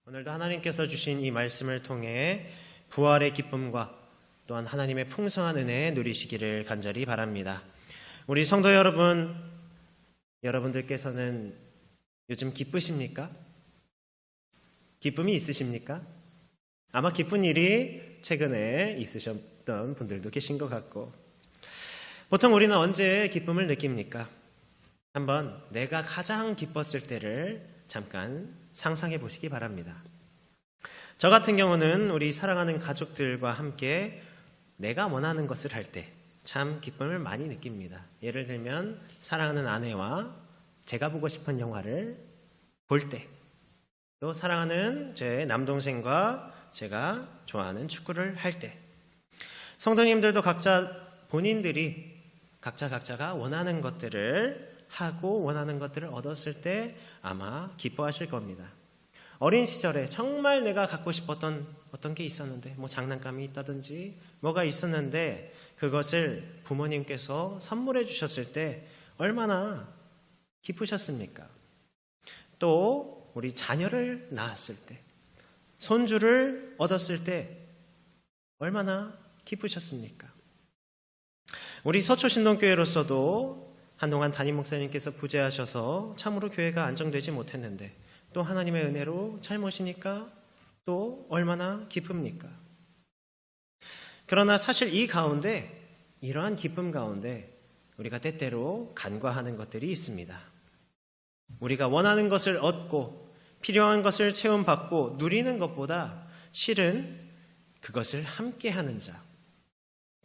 오늘도 하나님께서 주신 이 말씀을 통해 부활의 기쁨과 또한 하나님의 풍성한 은혜 누리시기를 간절히 바랍니다. 우리 성도 여러분, 여러분들께서는 요즘 기쁘십니까? 기쁨이 있으십니까? 아마 기쁜 일이 최근에 있으셨던 분들도 계신 것 같고, 보통 우리는 언제 기쁨을 느낍니까? 한번 내가 가장 기뻤을 때를 잠깐 상상해 보시기 바랍니다. 저 같은 경우는 우리 사랑하는 가족들과 함께 내가 원하는 것을 할 때 참 기쁨을 많이 느낍니다. 예를 들면 사랑하는 아내와 제가 보고 싶은 영화를 볼 때, 또 사랑하는 제 남동생과 제가 좋아하는 축구를 할 때, 성도님들도 각자가 원하는 것들을 하고 원하는 것들을 얻었을 때 아마 기뻐하실 겁니다. 어린 시절에 정말 내가 갖고 싶었던 어떤 게 있었는데, 장난감이 있다든지 뭐가 있었는데 그것을 부모님께서 선물해 주셨을 때 얼마나 기쁘셨습니까? 또 우리 자녀를 낳았을 때, 손주를 얻었을 때 얼마나 기쁘셨습니까? 우리 서초신동교회로서도 한동안 담임 목사님께서 부재하셔서 참으로 교회가 안정되지 못했는데 또 하나님의 은혜로 잘못이니까 또 얼마나 기쁩니까? 그러나 사실 이러한 기쁨 가운데 우리가 때때로 간과하는 것들이 있습니다. 우리가 원하는 것을 얻고 필요한 것을 체험받고 누리는 것보다 실은 그것을 함께하는 자,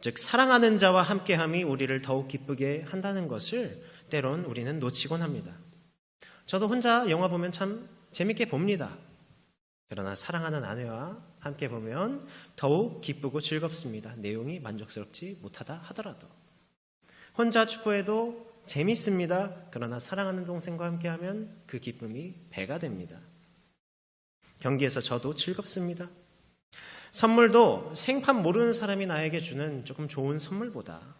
즉 사랑하는 자와 함께함이 우리를 더욱 기쁘게 한다는 것을 때론 우리는 놓치곤 합니다. 저도 혼자 영화 보면 참 재밌게 봅니다. 그러나 사랑하는 아내와 함께 보면 더욱 기쁘고 즐겁습니다. 내용이 만족스럽지 못하다 하더라도. 혼자 축구해도 재밌습니다. 그러나 사랑하는 동생과 함께하면 그 기쁨이 배가 됩니다. 경기에서 저도 즐겁습니다. 선물도 생판 모르는 사람이 나에게 주는 조금 좋은 선물보다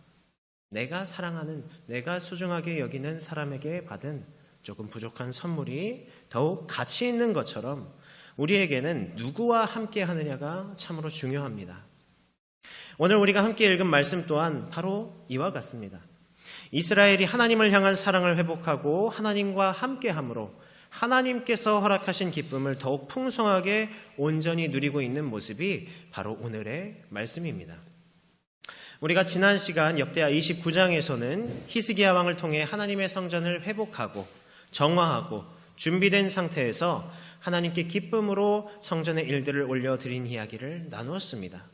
내가 사랑하는, 내가 소중하게 여기는 사람에게 받은 조금 부족한 선물이 더욱 가치 있는 것처럼 우리에게는 누구와 함께 하느냐가 참으로 중요합니다. 오늘 우리가 함께 읽은 말씀 또한 바로 이와 같습니다. 이스라엘이 하나님을 향한 사랑을 회복하고 하나님과 함께함으로 하나님께서 허락하신 기쁨을 더욱 풍성하게 온전히 누리고 있는 모습이 바로 오늘의 말씀입니다. 우리가 지난 시간 역대하 29장에서는 히스기야 왕을 통해 하나님의 성전을 회복하고 정화하고 준비된 상태에서 하나님께 기쁨으로 성전의 일들을 올려드린 이야기를 나누었습니다.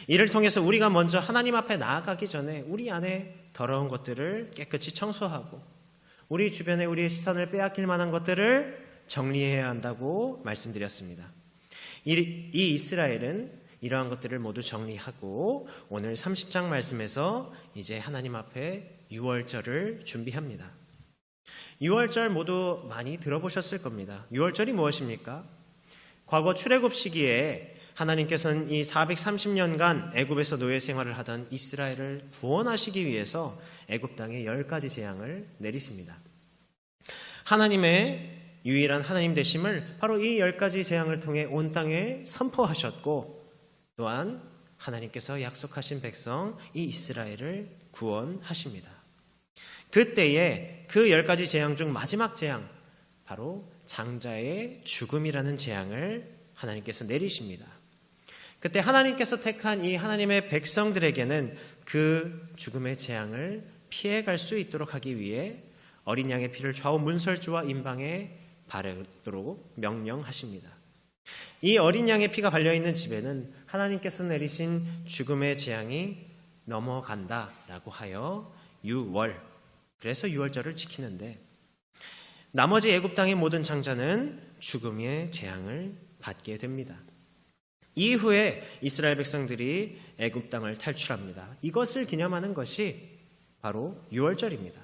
이를 통해서 우리가 먼저 하나님 앞에 나아가기 전에 우리 안에 더러운 것들을 깨끗이 청소하고 우리 주변에 우리의 시선을 빼앗길 만한 것들을 정리해야 한다고 말씀드렸습니다. 이 이스라엘은 이러한 것들을 모두 정리하고 오늘 30장 말씀에서 이제 하나님 앞에 유월절을 준비합니다. 유월절 모두 많이 들어보셨을 겁니다. 유월절이 무엇입니까? 과거 출애굽 시기에 하나님께서는 이 430년간 애굽에서 노예 생활을 하던 이스라엘을 구원하시기 위해서 애굽 땅에 10가지 재앙을 내리십니다. 하나님의 유일한 하나님 되심을 바로 이 10가지 재앙을 통해 온 땅에 선포하셨고, 또한 하나님께서 약속하신 백성 이 이스라엘을 구원하십니다. 그때에 그 10가지 재앙 중 마지막 재앙, 바로 장자의 죽음이라는 재앙을 하나님께서 내리십니다. 그때 하나님께서 택한 이 하나님의 백성들에게는 그 죽음의 재앙을 피해갈 수 있도록 하기 위해 어린 양의 피를 좌우 문설주와 임방에 바르도록 명령하십니다. 이 어린 양의 피가 발려있는 집에는 하나님께서 내리신 죽음의 재앙이 넘어간다라고 하여 유월, 그래서 유월절을 지키는데, 나머지 애굽 땅의 모든 장자는 죽음의 재앙을 받게 됩니다. 이후에 이스라엘 백성들이 애굽 땅을 탈출합니다. 이것을 기념하는 것이 바로 유월절입니다.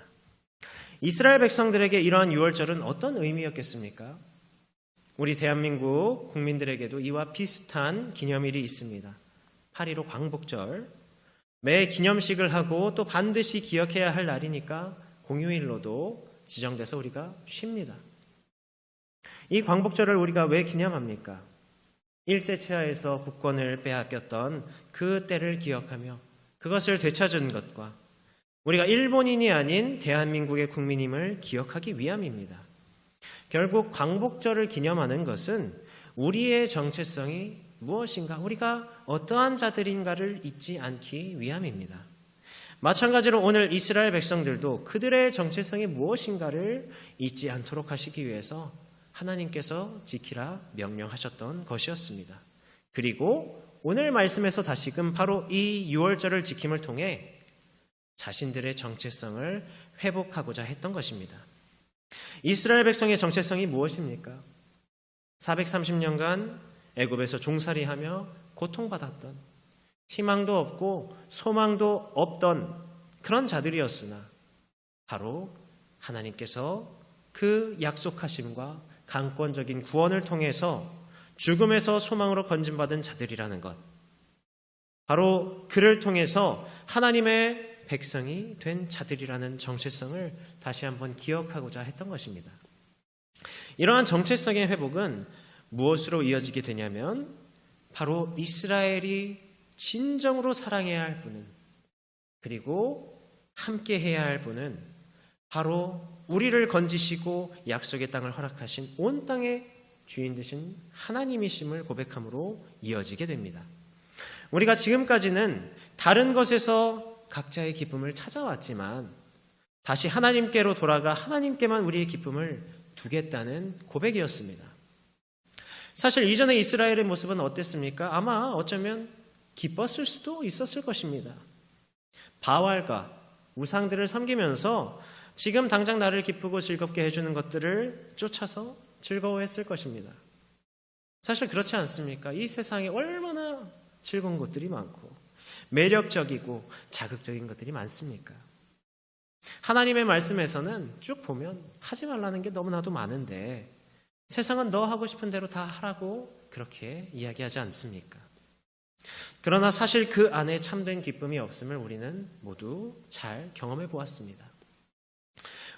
이스라엘 백성들에게 이러한 유월절은 어떤 의미였겠습니까? 우리 대한민국 국민들에게도 이와 비슷한 기념일이 있습니다. 8.15 광복절. 매 기념식을 하고 또 반드시 기억해야 할 날이니까 공휴일로도 지정돼서 우리가 쉽니다. 이 광복절을 우리가 왜 기념합니까? 일제치하에서 국권을 빼앗겼던 그 때를 기억하며 그것을 되찾은 것과 우리가 일본인이 아닌 대한민국의 국민임을 기억하기 위함입니다. 결국 광복절을 기념하는 것은 우리의 정체성이 무엇인가, 우리가 어떠한 자들인가를 잊지 않기 위함입니다. 마찬가지로 오늘 이스라엘 백성들도 그들의 정체성이 무엇인가를 잊지 않도록 하시기 위해서 하나님께서 지키라 명령하셨던 것이었습니다. 그리고 오늘 말씀에서 다시금 바로 이 유월절을 지킴을 통해 자신들의 정체성을 회복하고자 했던 것입니다. 이스라엘 백성의 정체성이 무엇입니까? 430년간 애굽에서 종살이하며 고통받았던, 희망도 없고 소망도 없던 그런 자들이었으나 바로 하나님께서 그 약속하심과 강권적인 구원을 통해서 죽음에서 소망으로 건진받은 자들이라는 것, 바로 그를 통해서 하나님의 백성이 된 자들이라는 정체성을 다시 한번 기억하고자 했던 것입니다. 이러한 정체성의 회복은 무엇으로 이어지게 되냐면 바로 이스라엘이 진정으로 사랑해야 할 분은, 그리고 함께 해야 할 분은 바로 우리를 건지시고 약속의 땅을 허락하신 온 땅의 주인 되신 하나님이심을 고백함으로 이어지게 됩니다. 우리가 지금까지는 다른 것에서 각자의 기쁨을 찾아왔지만 다시 하나님께로 돌아가 하나님께만 우리의 기쁨을 두겠다는 고백이었습니다. 사실 이전의 이스라엘의 모습은 어땠습니까? 아마 어쩌면 기뻤을 수도 있었을 것입니다. 바알과 우상들을 섬기면서 지금 당장 나를 기쁘고 즐겁게 해주는 것들을 쫓아서 즐거워했을 것입니다. 사실 그렇지 않습니까? 이 세상에 얼마나 즐거운 것들이 많고 매력적이고 자극적인 것들이 많습니까? 하나님의 말씀에서는 쭉 보면 하지 말라는 게 너무나도 많은데 세상은 너 하고 싶은 대로 다 하라고 그렇게 이야기하지 않습니까? 그러나 사실 그 안에 참된 기쁨이 없음을 우리는 모두 잘 경험해 보았습니다.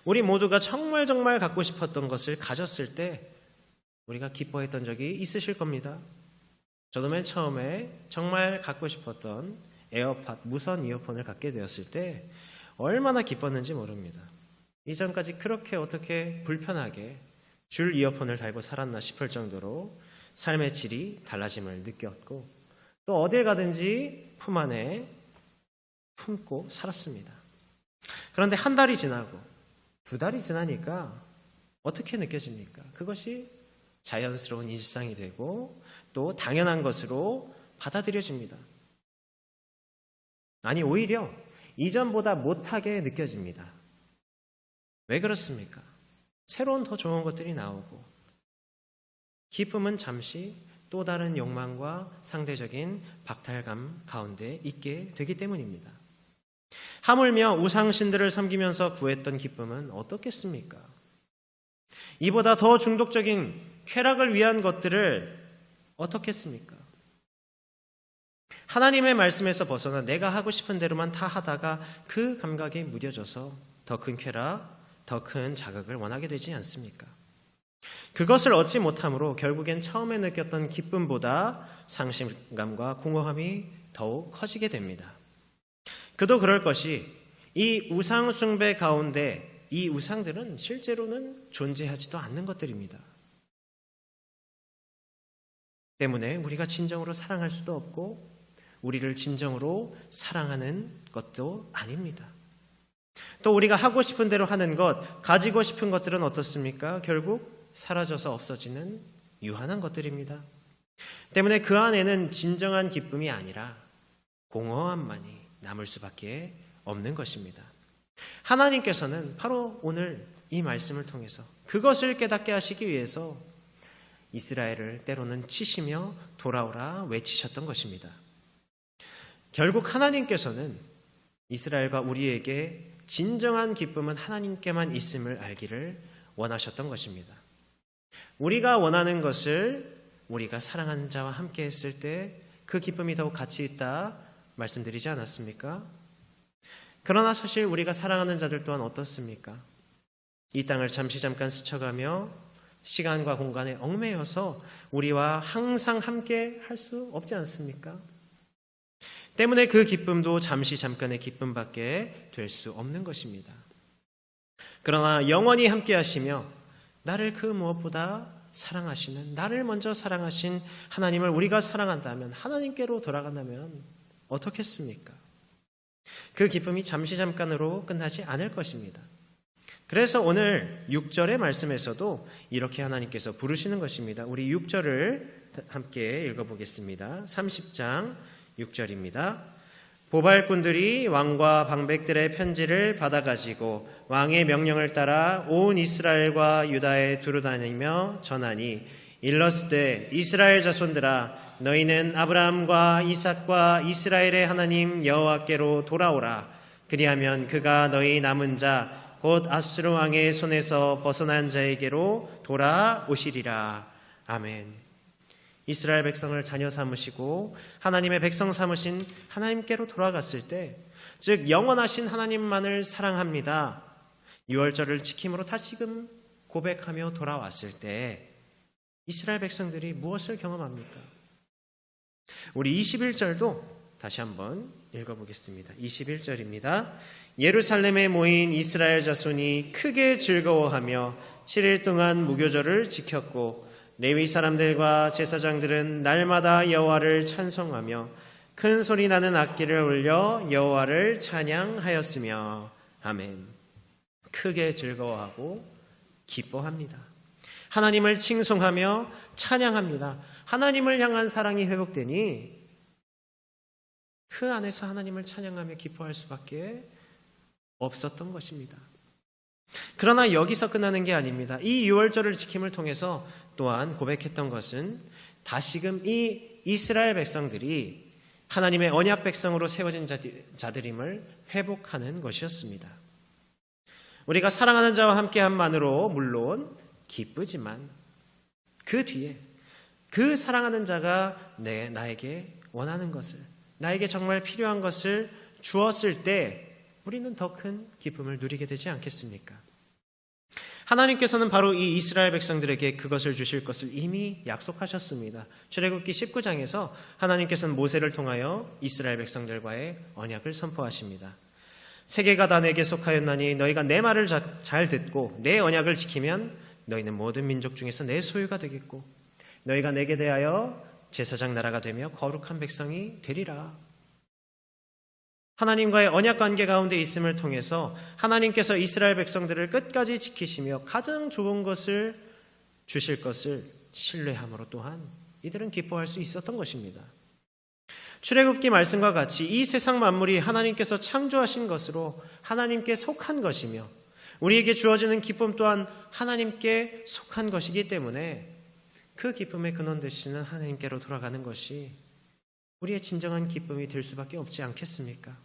우리 모두가 정말 갖고 싶었던 것을 가졌을 때 우리가 기뻐했던 적이 있으실 겁니다. 저도 맨 처음에 정말 갖고 싶었던 에어팟 무선 이어폰을 갖게 되었을 때 얼마나 기뻤는지 모릅니다. 이전까지 그렇게 어떻게 불편하게 줄 이어폰을 달고 살았나 싶을 정도로 삶의 질이 달라짐을 느꼈고 또 어딜 가든지 품 안에 품고 살았습니다. 그런데 한 달이 지나고 두 달이 지나니까 어떻게 느껴집니까? 그것이 자연스러운 일상이 되고 또 당연한 것으로 받아들여집니다. 아니 오히려 이전보다 못하게 느껴집니다. 왜 그렇습니까? 새로운 더 좋은 것들이 나오고 기쁨은 잠시 또 다른 욕망과 상대적인 박탈감 가운데 있게 되기 때문입니다. 하물며 우상신들을 섬기면서 구했던 기쁨은 어떻겠습니까? 이보다 더 중독적인 쾌락을 위한 것들을 어떻겠습니까? 하나님의 말씀에서 벗어나 내가 하고 싶은 대로만 다 하다가 그 감각에 무뎌져서 더 큰 쾌락, 더 큰 자극을 원하게 되지 않습니까? 그것을 얻지 못함으로 결국엔 처음에 느꼈던 기쁨보다 상실감과 공허함이 더욱 커지게 됩니다. 그도 그럴 것이 이 우상 숭배 가운데 이 우상들은 실제로는 존재하지도 않는 것들입니다. 때문에 우리가 진정으로 사랑할 수도 없고 우리를 진정으로 사랑하는 것도 아닙니다. 또 우리가 하고 싶은 대로 하는 것, 가지고 싶은 것들은 어떻습니까? 결국 사라져서 없어지는 유한한 것들입니다. 때문에 그 안에는 진정한 기쁨이 아니라 공허함만이 남을 수밖에 없는 것입니다. 하나님께서는 바로 오늘 이 말씀을 통해서 그것을 깨닫게 하시기 위해서 이스라엘을 때로는 치시며 돌아오라 외치셨던 것입니다. 결국 하나님께서는 이스라엘과 우리에게 진정한 기쁨은 하나님께만 있음을 알기를 원하셨던 것입니다. 우리가 원하는 것을 우리가 사랑하는 자와 함께 했을 때 그 기쁨이 더욱 가치 있다 말씀드리지 않았습니까? 그러나 사실 우리가 사랑하는 자들 또한 어떻습니까? 이 땅을 잠깐 스쳐가며 시간과 공간에 얽매여서 우리와 항상 함께 할 수 없지 않습니까? 때문에 그 기쁨도 잠깐의 기쁨밖에 될 수 없는 것입니다. 그러나 영원히 함께 하시며 나를 그 무엇보다 사랑하시는, 나를 먼저 사랑하신 하나님을 우리가 사랑한다면, 하나님께로 돌아간다면 어떻겠습니까? 그 기쁨이 잠깐으로 끝나지 않을 것입니다. 그래서 오늘 6절의 말씀에서도 이렇게 하나님께서 부르시는 것입니다. 우리 6절을 함께 읽어보겠습니다. 30장 6절입니다. 보발꾼들이 왕과 방백들의 편지를 받아가지고 왕의 명령을 따라 온 이스라엘과 유다에 두루다니며 전하니 일렀으되 이스라엘 자손들아 너희는 아브라함과 이삭과 이스라엘의 하나님 여호와께로 돌아오라. 그리하면 그가 너희 남은 자 곧 아수르 왕의 손에서 벗어난 자에게로 돌아오시리라. 아멘. 이스라엘 백성을 자녀 삼으시고 하나님의 백성 삼으신 하나님께로 돌아갔을 때, 즉 영원하신 하나님만을 사랑합니다, 유월절을 지킴으로 다시금 고백하며 돌아왔을 때 이스라엘 백성들이 무엇을 경험합니까? 우리 21절도 다시 한번 읽어보겠습니다. 21절입니다. 예루살렘에 모인 이스라엘 자손이 크게 즐거워하며 7일 동안 무교절을 지켰고 레위 사람들과 제사장들은 날마다 여호와를 찬송하며 큰 소리 나는 악기를 울려 여호와를 찬양하였으며. 아멘. 크게 즐거워하고 기뻐합니다. 하나님을 칭송하며 찬양합니다. 하나님을 향한 사랑이 회복되니 그 안에서 하나님을 찬양하며 기뻐할 수밖에 없었던 것입니다. 그러나 여기서 끝나는 게 아닙니다. 이 유월절을 지킴을 통해서 또한 고백했던 것은 다시금 이 이스라엘 백성들이 하나님의 언약 백성으로 세워진 자들임을 회복하는 것이었습니다. 우리가 사랑하는 자와 함께함만으로 물론 기쁘지만 그 뒤에 그 사랑하는 자가 나에게 원하는 것을, 나에게 정말 필요한 것을 주었을 때 우리는 더 큰 기쁨을 누리게 되지 않겠습니까? 하나님께서는 바로 이 이스라엘 백성들에게 그것을 주실 것을 이미 약속하셨습니다. 출애굽기 19장에서 하나님께서는 모세를 통하여 이스라엘 백성들과의 언약을 선포하십니다. 세계가 다 내게 속하였나니 너희가 내 말을 잘 듣고 내 언약을 지키면 너희는 모든 민족 중에서 내 소유가 되겠고 너희가 내게 대하여 제사장 나라가 되며 거룩한 백성이 되리라. 하나님과의 언약 관계 가운데 있음을 통해서 하나님께서 이스라엘 백성들을 끝까지 지키시며 가장 좋은 것을 주실 것을 신뢰함으로 또한 이들은 기뻐할 수 있었던 것입니다. 출애굽기 말씀과 같이 이 세상 만물이 하나님께서 창조하신 것으로 하나님께 속한 것이며 우리에게 주어지는 기쁨 또한 하나님께 속한 것이기 때문에 그 기쁨의 근원 되시는 하나님께로 돌아가는 것이 우리의 진정한 기쁨이 될 수밖에 없지 않겠습니까?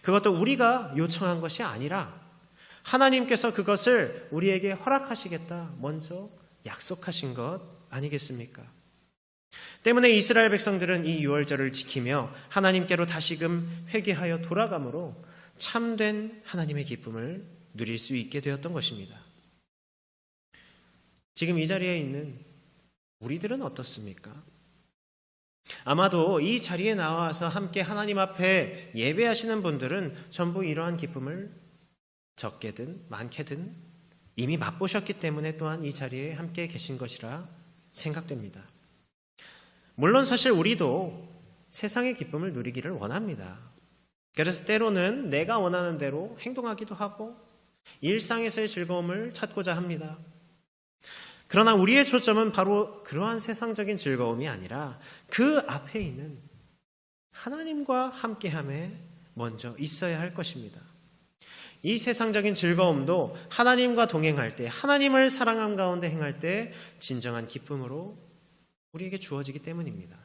그것도 우리가 요청한 것이 아니라 하나님께서 그것을 우리에게 허락하시겠다 먼저 약속하신 것 아니겠습니까? 때문에 이스라엘 백성들은 이 유월절을 지키며 하나님께로 다시금 회개하여 돌아감으로 참된 하나님의 기쁨을 누릴 수 있게 되었던 것입니다. 지금 이 자리에 있는 우리들은 어떻습니까? 아마도 이 자리에 나와서 함께 하나님 앞에 예배하시는 분들은 전부 이러한 기쁨을 적게든 많게든 이미 맛보셨기 때문에 또한 이 자리에 함께 계신 것이라 생각됩니다. 물론 사실 우리도 세상의 기쁨을 누리기를 원합니다. 그래서 때로는 내가 원하는 대로 행동하기도 하고 일상에서의 즐거움을 찾고자 합니다. 그러나 우리의 초점은 바로 그러한 세상적인 즐거움이 아니라 그 앞에 있는 하나님과 함께함에 먼저 있어야 할 것입니다. 이 세상적인 즐거움도 하나님과 동행할 때, 하나님을 사랑함 가운데 행할 때 진정한 기쁨으로 우리에게 주어지기 때문입니다.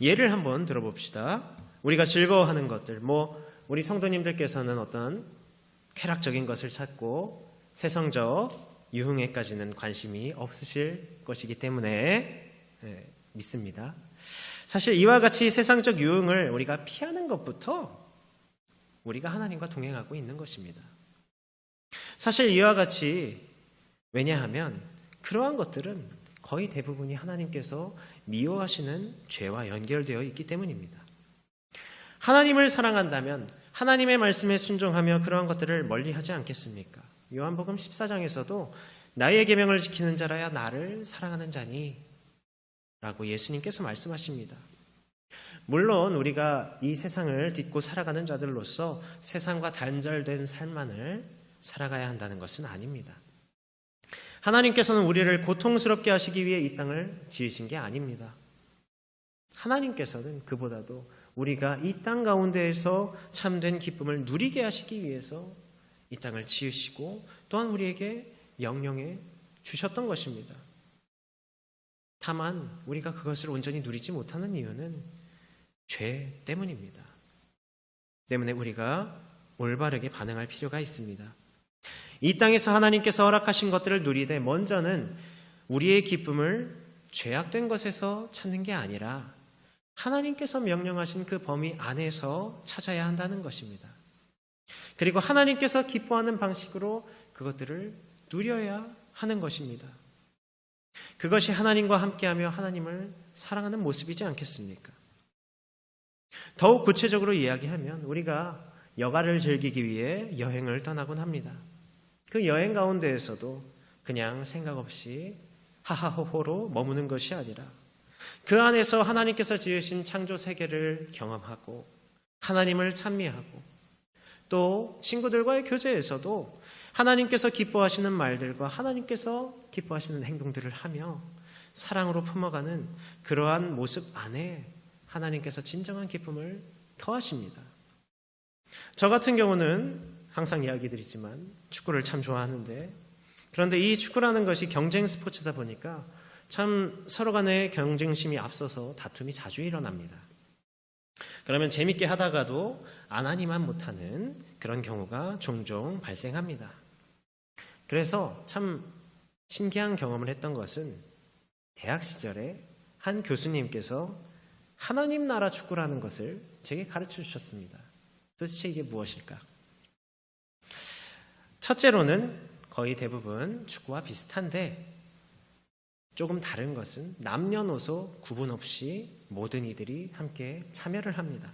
예를 한번 들어봅시다. 우리가 즐거워하는 것들, 우리 성도님들께서는 어떤 쾌락적인 것을 찾고 세상적 유흥에까지는 관심이 없으실 것이기 때문에 믿습니다. 사실 이와 같이 세상적 유흥을 우리가 피하는 것부터 우리가 하나님과 동행하고 있는 것입니다. 사실 이와 같이 왜냐하면 그러한 것들은 거의 대부분이 하나님께서 미워하시는 죄와 연결되어 있기 때문입니다. 하나님을 사랑한다면 하나님의 말씀에 순종하며 그러한 것들을 멀리하지 않겠습니까? 요한복음 14장에서도 나의 계명을 지키는 자라야 나를 사랑하는 자니 라고 예수님께서 말씀하십니다. 물론 우리가 이 세상을 딛고 살아가는 자들로서 세상과 단절된 삶만을 살아가야 한다는 것은 아닙니다. 하나님께서는 우리를 고통스럽게 하시기 위해 이 땅을 지으신 게 아닙니다. 하나님께서는 그보다도 우리가 이 땅 가운데에서 참된 기쁨을 누리게 하시기 위해서 이 땅을 지으시고 또한 우리에게 명령해 주셨던 것입니다. 다만 우리가 그것을 온전히 누리지 못하는 이유는 죄 때문입니다. 때문에 우리가 올바르게 반응할 필요가 있습니다. 이 땅에서 하나님께서 허락하신 것들을 누리되 먼저는 우리의 기쁨을 죄악된 것에서 찾는 게 아니라 하나님께서 명령하신 그 범위 안에서 찾아야 한다는 것입니다. 그리고 하나님께서 기뻐하는 방식으로 그것들을 누려야 하는 것입니다. 그것이 하나님과 함께하며 하나님을 사랑하는 모습이지 않겠습니까? 더욱 구체적으로 이야기하면 우리가 여가를 즐기기 위해 여행을 떠나곤 합니다. 그 여행 가운데에서도 그냥 생각 없이 하하호호로 머무는 것이 아니라 그 안에서 하나님께서 지으신 창조 세계를 경험하고 하나님을 찬미하고 또 친구들과의 교제에서도 하나님께서 기뻐하시는 말들과 하나님께서 기뻐하시는 행동들을 하며 사랑으로 품어가는 그러한 모습 안에 하나님께서 진정한 기쁨을 더하십니다. 저 같은 경우는 항상 이야기 드리지만 축구를 참 좋아하는데 그런데 이 축구라는 것이 경쟁 스포츠다 보니까 참 서로 간의 경쟁심이 앞서서 다툼이 자주 일어납니다. 그러면 재밌게 하다가도 안 하니만 못하는 그런 경우가 종종 발생합니다. 그래서 참 신기한 경험을 했던 것은 대학 시절에 한 교수님께서 하나님 나라 축구라는 것을 제게 가르쳐 주셨습니다. 도대체 이게 무엇일까? 첫째로는 거의 대부분 축구와 비슷한데 조금 다른 것은 남녀노소 구분 없이 모든 이들이 함께 참여를 합니다.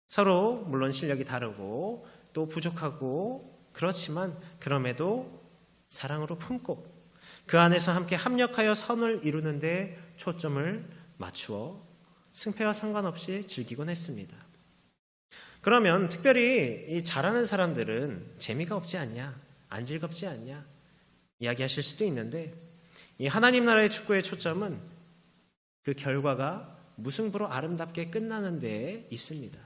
서로 물론 실력이 다르고 또 부족하고 그렇지만 그럼에도 사랑으로 품고 그 안에서 함께 합력하여 선을 이루는 데 초점을 맞추어 승패와 상관없이 즐기곤 했습니다. 그러면 특별히 이 잘하는 사람들은 재미가 없지 않냐, 안 즐겁지 않냐 이야기하실 수도 있는데 이 하나님 나라의 축구의 초점은 그 결과가 무승부로 아름답게 끝나는 데에 있습니다.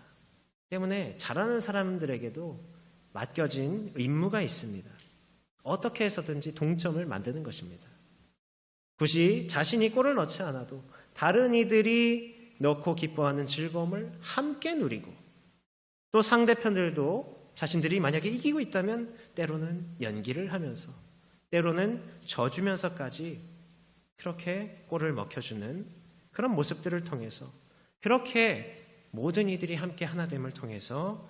때문에 잘하는 사람들에게도 맡겨진 임무가 있습니다. 어떻게 해서든지 동점을 만드는 것입니다. 굳이 자신이 골을 넣지 않아도 다른 이들이 넣고 기뻐하는 즐거움을 함께 누리고 또 상대편들도 자신들이 만약에 이기고 있다면 때로는 연기를 하면서 때로는 져주면서까지 그렇게 골을 먹혀주는 그런 모습들을 통해서 그렇게 모든 이들이 함께 하나됨을 통해서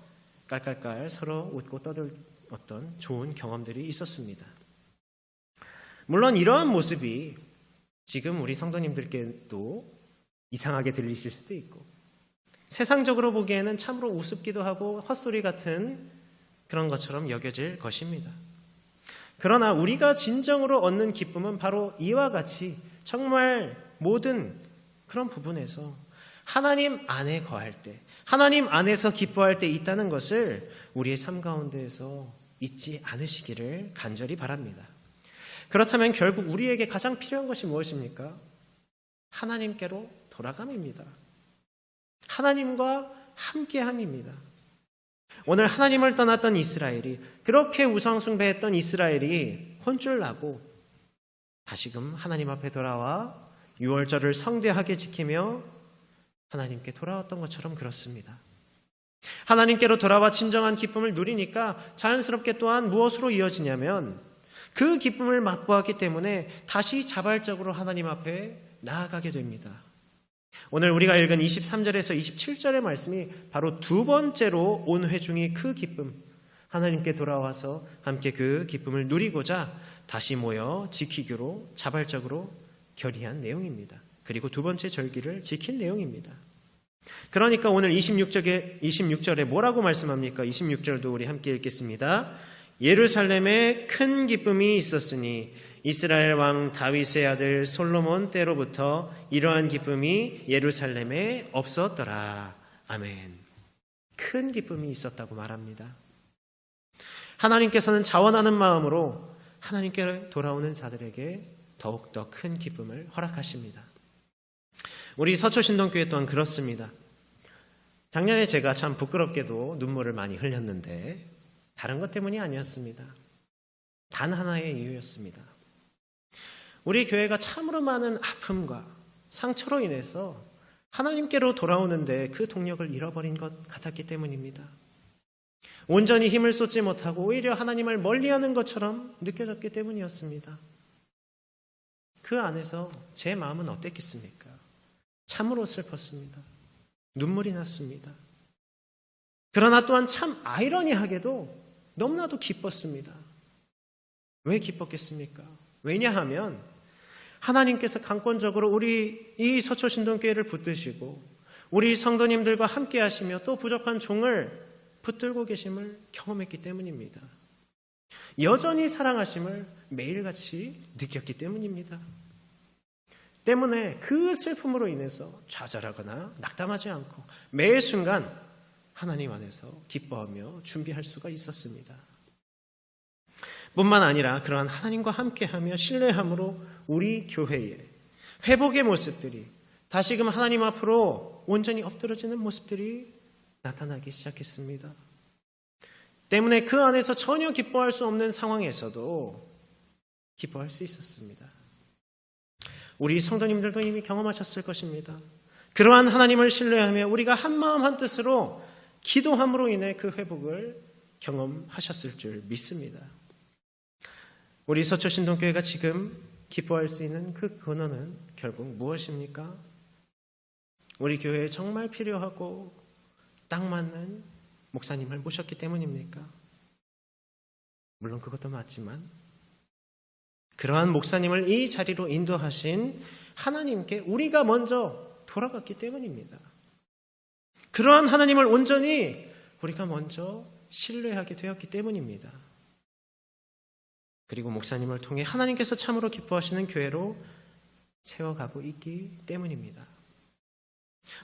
깔깔깔 서로 웃고 떠들었던 좋은 경험들이 있었습니다. 물론 이러한 모습이 지금 우리 성도님들께도 이상하게 들리실 수도 있고 세상적으로 보기에는 참으로 우습기도 하고 헛소리 같은 그런 것처럼 여겨질 것입니다. 그러나 우리가 진정으로 얻는 기쁨은 바로 이와 같이 정말 모든 그런 부분에서 하나님 안에 거할 때, 하나님 안에서 기뻐할 때 있다는 것을 우리의 삶 가운데에서 잊지 않으시기를 간절히 바랍니다. 그렇다면 결국 우리에게 가장 필요한 것이 무엇입니까? 하나님께로 돌아감입니다. 하나님과 함께함입니다. 오늘 하나님을 떠났던 이스라엘이 그렇게 우상숭배했던 이스라엘이 혼쭐 나고 다시금 하나님 앞에 돌아와 유월절을 성대하게 지키며 하나님께 돌아왔던 것처럼 그렇습니다. 하나님께로 돌아와 진정한 기쁨을 누리니까 자연스럽게 또한 무엇으로 이어지냐면 그 기쁨을 맛보았기 때문에 다시 자발적으로 하나님 앞에 나아가게 됩니다. 오늘 우리가 읽은 23절에서 27절의 말씀이 바로 두 번째로 온 회중이 그 기쁨, 하나님께 돌아와서 함께 그 기쁨을 누리고자 다시 모여 지키기로 자발적으로 결의한 내용입니다. 그리고 두 번째 절기를 지킨 내용입니다. 그러니까 오늘 26절에 뭐라고 말씀합니까? 26절도 우리 함께 읽겠습니다. 예루살렘에 큰 기쁨이 있었으니 이스라엘 왕 다윗의 아들 솔로몬 때로부터 이러한 기쁨이 예루살렘에 없었더라. 아멘. 큰 기쁨이 있었다고 말합니다. 하나님께서는 자원하는 마음으로 하나님께 돌아오는 자들에게 더욱더 큰 기쁨을 허락하십니다. 우리 서초신동교회 또한 그렇습니다. 작년에 제가 참 부끄럽게도 눈물을 많이 흘렸는데 다른 것 때문이 아니었습니다. 단 하나의 이유였습니다. 우리 교회가 참으로 많은 아픔과 상처로 인해서 하나님께로 돌아오는데 그 동력을 잃어버린 것 같았기 때문입니다. 온전히 힘을 쏟지 못하고 오히려 하나님을 멀리하는 것처럼 느껴졌기 때문이었습니다. 그 안에서 제 마음은 어땠겠습니까? 참으로 슬펐습니다. 눈물이 났습니다. 그러나 또한 참 아이러니하게도 너무나도 기뻤습니다. 왜 기뻤겠습니까? 왜냐하면 하나님께서 강권적으로 우리 이 서초신동교회를 붙드시고 우리 성도님들과 함께 하시며 또 부족한 종을 붙들고 계심을 경험했기 때문입니다. 여전히 사랑하심을 매일같이 느꼈기 때문입니다. 때문에 그 슬픔으로 인해서 좌절하거나 낙담하지 않고 매 순간 하나님 안에서 기뻐하며 준비할 수가 있었습니다. 뿐만 아니라 그러한 하나님과 함께하며 신뢰함으로 우리 교회의 회복의 모습들이 다시금 하나님 앞으로 온전히 엎드러지는 모습들이 나타나기 시작했습니다. 때문에 그 안에서 전혀 기뻐할 수 없는 상황에서도 기뻐할 수 있었습니다. 우리 성도님들도 이미 경험하셨을 것입니다. 그러한 하나님을 신뢰하며 우리가 한마음 한뜻으로 기도함으로 인해 그 회복을 경험하셨을 줄 믿습니다. 우리 서초신동교회가 지금 기뻐할 수 있는 그 근원은 결국 무엇입니까? 우리 교회에 정말 필요하고 딱 맞는 목사님을 모셨기 때문입니까? 물론 그것도 맞지만 그러한 목사님을 이 자리로 인도하신 하나님께 우리가 먼저 돌아갔기 때문입니다. 그러한 하나님을 온전히 우리가 먼저 신뢰하게 되었기 때문입니다. 그리고 목사님을 통해 하나님께서 참으로 기뻐하시는 교회로 세워가고 있기 때문입니다.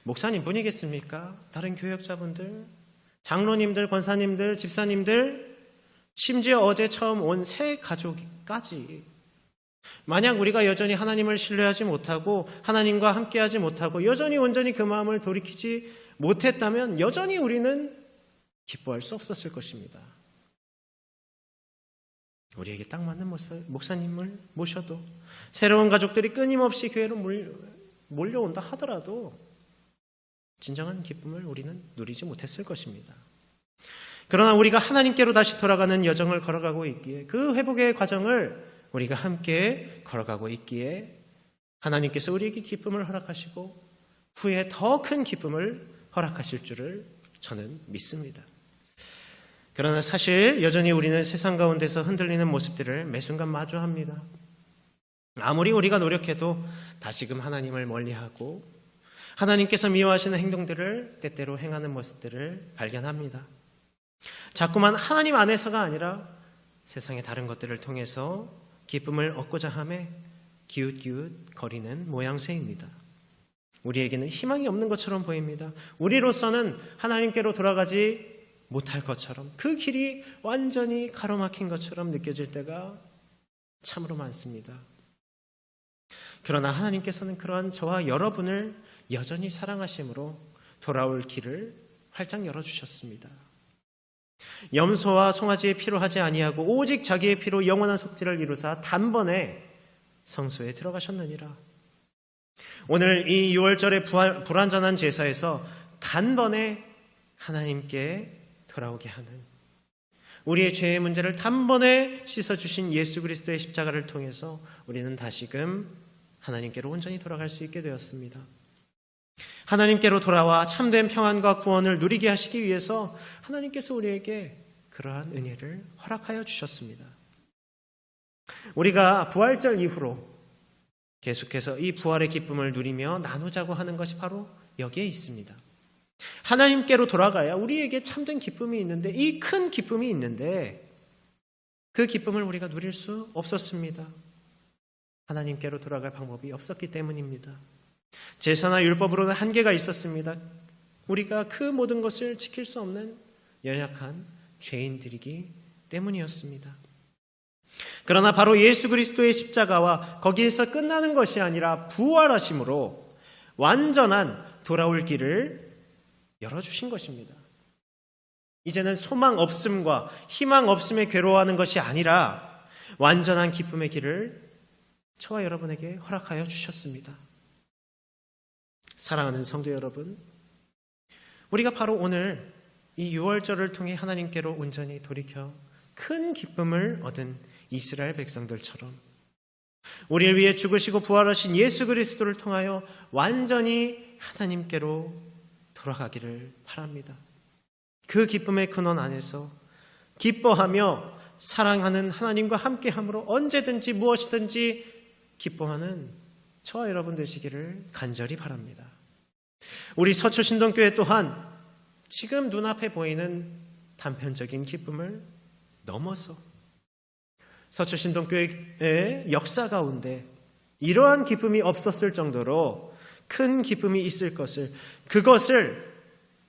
목사님 뿐이겠습니까? 다른 교역자분들, 장로님들, 권사님들, 집사님들, 심지어 어제 처음 온 새 가족까지 만약 우리가 여전히 하나님을 신뢰하지 못하고 하나님과 함께하지 못하고 여전히 온전히 그 마음을 돌이키지 못했다면 여전히 우리는 기뻐할 수 없었을 것입니다. 우리에게 딱 맞는 목사님을 모셔도 새로운 가족들이 끊임없이 교회로 몰려온다 하더라도 진정한 기쁨을 우리는 누리지 못했을 것입니다. 그러나 우리가 하나님께로 다시 돌아가는 여정을 걸어가고 있기에 그 회복의 과정을 우리가 함께 걸어가고 있기에 하나님께서 우리에게 기쁨을 허락하시고 후에 더 큰 기쁨을 허락하실 줄을 저는 믿습니다. 그러나 사실 여전히 우리는 세상 가운데서 흔들리는 모습들을 매 순간 마주합니다. 아무리 우리가 노력해도 다시금 하나님을 멀리하고 하나님께서 미워하시는 행동들을 때때로 행하는 모습들을 발견합니다. 자꾸만 하나님 안에서가 아니라 세상의 다른 것들을 통해서 기쁨을 얻고자 하며 기웃기웃 거리는 모양새입니다. 우리에게는 희망이 없는 것처럼 보입니다. 우리로서는 하나님께로 돌아가지 못할 것처럼 그 길이 완전히 가로막힌 것처럼 느껴질 때가 참으로 많습니다. 그러나 하나님께서는 그러한 저와 여러분을 여전히 사랑하심으로 돌아올 길을 활짝 열어주셨습니다. 염소와 송아지의 피로 하지 아니하고 오직 자기의 피로 영원한 속죄를 이루사 단번에 성소에 들어가셨느니라. 오늘 이 6월절의 불완전한 제사에서 단번에 하나님께 돌아오게 하는 우리의 죄의 문제를 단번에 씻어주신 예수 그리스도의 십자가를 통해서 우리는 다시금 하나님께로 온전히 돌아갈 수 있게 되었습니다. 하나님께로 돌아와 참된 평안과 구원을 누리게 하시기 위해서 하나님께서 우리에게 그러한 은혜를 허락하여 주셨습니다. 우리가 부활절 이후로 계속해서 이 부활의 기쁨을 누리며 나누자고 하는 것이 바로 여기에 있습니다. 하나님께로 돌아가야 우리에게 참된 기쁨이 있는데, 이 큰 기쁨이 있는데 그 기쁨을 우리가 누릴 수 없었습니다. 하나님께로 돌아갈 방법이 없었기 때문입니다. 제사나 율법으로는 한계가 있었습니다. 우리가 그 모든 것을 지킬 수 없는 연약한 죄인들이기 때문이었습니다. 그러나 바로 예수 그리스도의 십자가와 거기에서 끝나는 것이 아니라 부활하심으로 완전한 돌아올 길을 열어주신 것입니다. 이제는 소망 없음과 희망 없음에 괴로워하는 것이 아니라 완전한 기쁨의 길을 저와 여러분에게 허락하여 주셨습니다. 사랑하는 성도 여러분, 우리가 바로 오늘 이 유월절을 통해 하나님께로 온전히 돌이켜 큰 기쁨을 얻은 이스라엘 백성들처럼 우리를 위해 죽으시고 부활하신 예수 그리스도를 통하여 완전히 하나님께로 돌아가기를 바랍니다. 그 기쁨의 근원 안에서 기뻐하며 사랑하는 하나님과 함께함으로 언제든지 무엇이든지 기뻐하는 저와 여러분 되시기를 간절히 바랍니다. 우리 서초신동교회 또한 지금 눈앞에 보이는 단편적인 기쁨을 넘어서 서초신동교회의 역사 가운데 이러한 기쁨이 없었을 정도로 큰 기쁨이 있을 것을, 그것을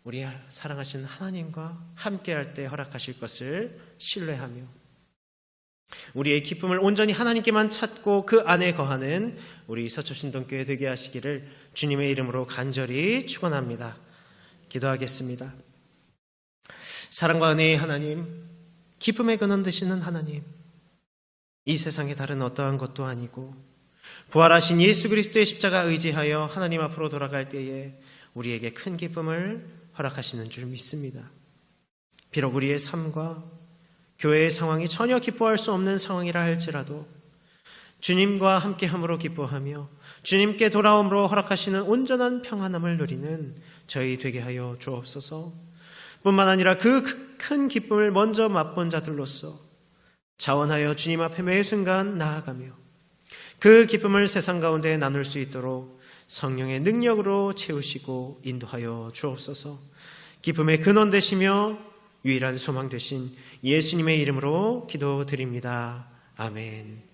우리 사랑하신 하나님과 함께할 때 허락하실 것을 신뢰하며 우리의 기쁨을 온전히 하나님께만 찾고 그 안에 거하는 우리 서초신동교회 되게 하시기를 주님의 이름으로 간절히 축원합니다. 기도하겠습니다. 사랑과 은혜의 하나님, 기쁨의 근원 되시는 하나님, 이 세상에 다른 어떠한 것도 아니고 부활하신 예수 그리스도의 십자가 의지하여 하나님 앞으로 돌아갈 때에 우리에게 큰 기쁨을 허락하시는 줄 믿습니다. 비록 우리의 삶과 교회의 상황이 전혀 기뻐할 수 없는 상황이라 할지라도 주님과 함께함으로 기뻐하며 주님께 돌아옴으로 허락하시는 온전한 평안함을 누리는 저희 되게 하여 주옵소서. 뿐만 아니라 그 큰 기쁨을 먼저 맛본 자들로서 자원하여 주님 앞에 매 순간 나아가며 그 기쁨을 세상 가운데 나눌 수 있도록 성령의 능력으로 채우시고 인도하여 주옵소서. 기쁨의 근원 되시며 유일한 소망 되신 예수님의 이름으로 기도드립니다. 아멘.